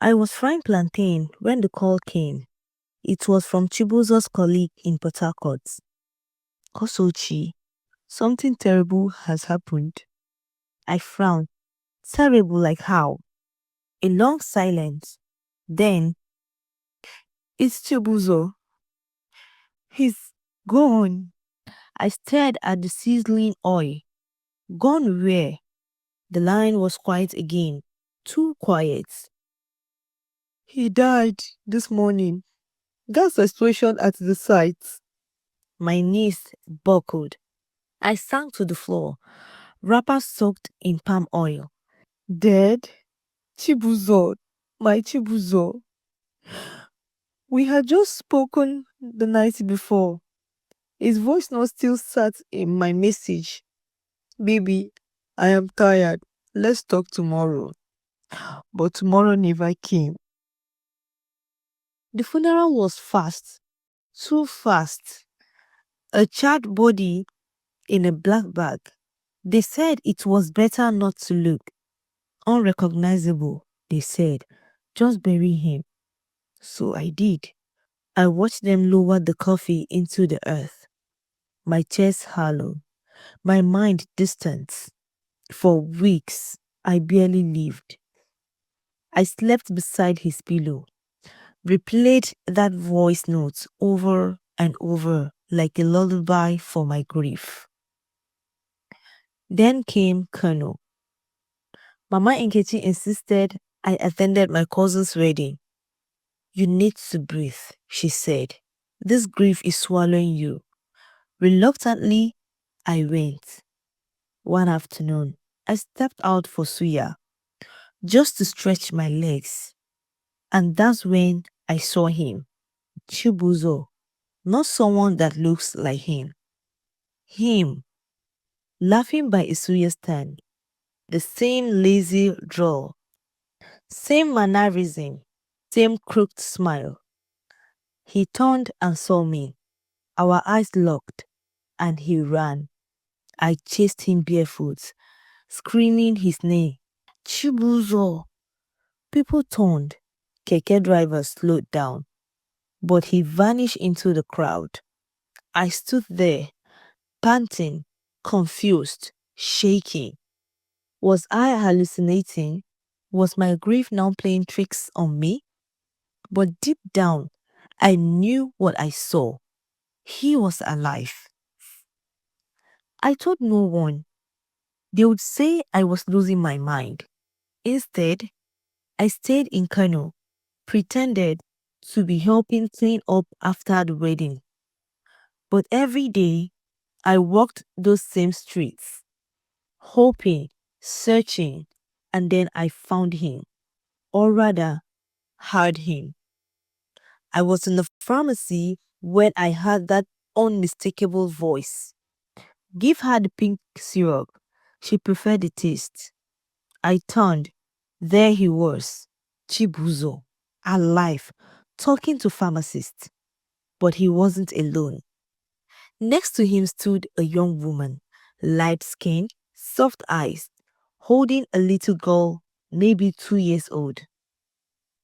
I was frying plantain when the call came. It was from Chibuzo's colleague in Port Harcourt. Kusochi, something terrible has happened. I frowned. Terrible like how? A long silence. Then, it's Chibuzo. He's gone. I stared at the sizzling oil. Gone where? The line was quiet again. Too quiet. He died this morning. Gas explosion at the site. My knees buckled. I sank to the floor, wrapper soaked in palm oil. Dead? Chibuzo, my Chibuzo. We had just spoken the night before. His voice note still sat in my message. Baby, I am tired. Let's talk tomorrow. But tomorrow never came. The funeral was fast. Too fast. A charred body in a black bag. They said it was better not to look. Unrecognizable, they said. Just bury him. So I did. I watched them lower the coffee into the earth. My chest hollow. My mind distant. For weeks, I barely lived. I slept beside his pillow, replayed that voice note over and over like a lullaby for my grief. Then came Kano. Mama Nkechi insisted I attended my cousin's wedding. You need to breathe, she said. This grief is swallowing you. Reluctantly, I went. One afternoon, I stepped out for SUYA just to stretch my legs. And that's when I saw him. Chibuzo. Not someone that looks like him. Him. Laughing by a SUYA stand. The same lazy drawl. Same mannerism. Same crooked smile. He turned and saw me. Our eyes locked. And he ran. I chased him barefoot, screaming his name. Chibuzo. People turned. Keke drivers slowed down. But he vanished into the crowd. I stood there, panting, confused, shaking. Was I hallucinating? Was my grief now playing tricks on me? But deep down, I knew what I saw. He was alive. I told no one. They would say I was losing my mind. Instead, I stayed in Kano, pretended to be helping clean up after the wedding. But every day, I walked those same streets, hoping, searching, and then I found him, or rather, heard him. I was in the pharmacy when I heard that unmistakable voice. Give her the pink syrup. She preferred the taste. I turned. There he was, Chibuzo, alive, talking to pharmacists. But he wasn't alone. Next to him stood a young woman, light-skinned, soft eyes, holding a little girl, maybe 2 years old.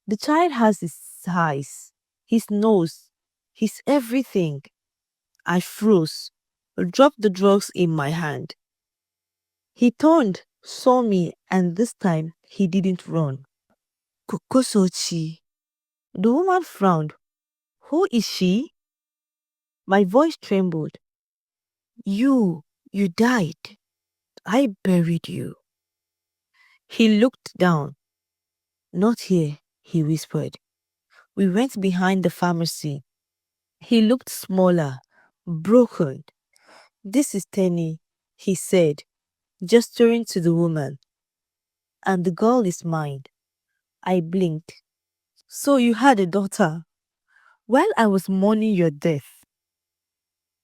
The child has his eyes, his nose, his everything. I froze, dropped the drugs in my hand. He turned, saw me, and this time he didn't run. Kusochi. The woman frowned. Who is she? My voice trembled. You died. I buried you. He looked down. Not here, he whispered. We went behind the pharmacy. He looked smaller, broken. This is Tenny, he said, gesturing to the woman. And the girl is mine. I blinked. So you had a daughter. While I was mourning your death.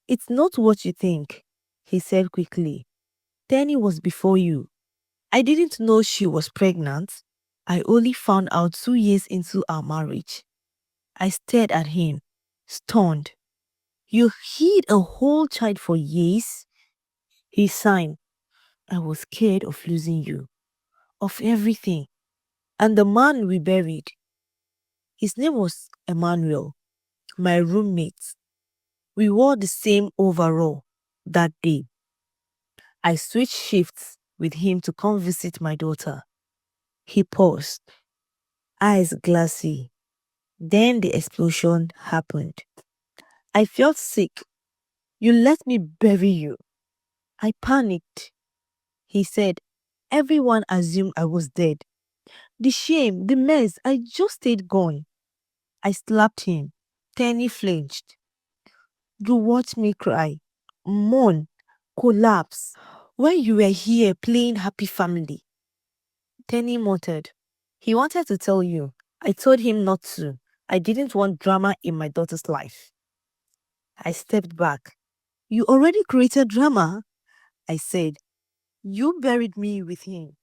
It's not what you think, he said quickly. Tenny was before you. I didn't know she was pregnant. I only found out 2 years into our marriage. I stared at him, stunned. You hid a whole child for years? He sighed. I was scared of losing you, of everything. And the man we buried, His name was Emmanuel, my roommate. We wore the same overall that day. I switched shifts with him to come visit my daughter. He paused, eyes glassy. Then the explosion happened. I felt sick. You let me bury you. I panicked. He said, everyone assumed I was dead. The shame, the mess, I just stayed gone. I slapped him. Tenny flinched. You watched me cry, mourn, collapse. When you were here playing happy family. Tenny muttered. He wanted to tell you. I told him not to. I didn't want drama in my daughter's life. I stepped back. You already created drama, I said. You buried me with him.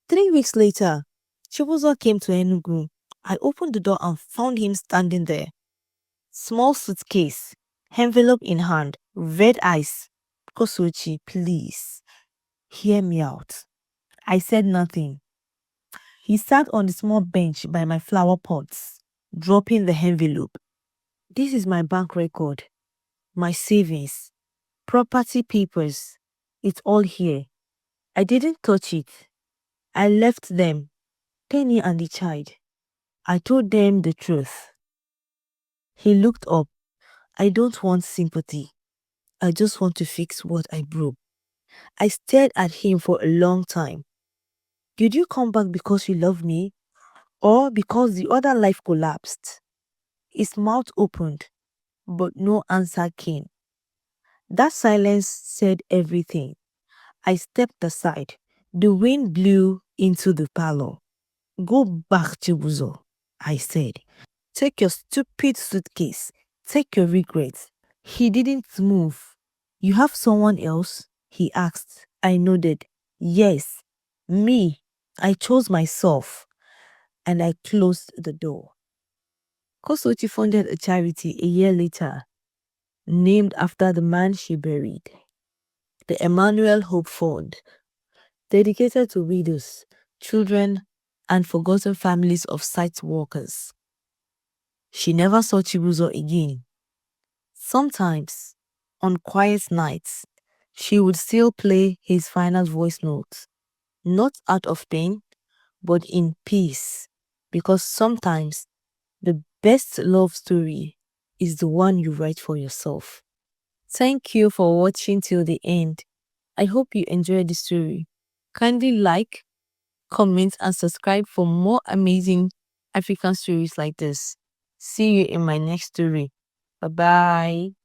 3 weeks later, Chibuzo came to Enugu. I opened the door and found him standing there. Small suitcase, envelope in hand, red eyes. Kusochi, please, hear me out. I said nothing. He sat on the small bench by my flower pots, dropping the envelope. This is my bank record, my savings, property papers. It's all here. I didn't touch it. I left them, Penny and the child. I told them the truth. He looked up. I don't want sympathy. I just want to fix what I broke. I stared at him for a long time. Did you come back because you love me? Or because the other life collapsed? His mouth opened, but no answer came. That silence said everything. I stepped aside. The wind blew into the parlor. Go back, Chibuzo, I said. Take your stupid suitcase. Take your regrets. He didn't move. You have someone else? He asked. I nodded. Yes, me. I chose myself. And I closed the door. Kusochi founded a charity a year later, named after the man she buried. The Emmanuel Hope Fund, dedicated to widows, children, and forgotten families of site workers. She never saw Chibuzo again. Sometimes, on quiet nights, she would still play his final voice notes, not out of pain, but in peace, because sometimes the best love story is the one you write for yourself. Thank you for watching till the end. I hope you enjoyed the story. Kindly like, comment, and subscribe for more amazing African stories like this. See you in my next story. Bye bye.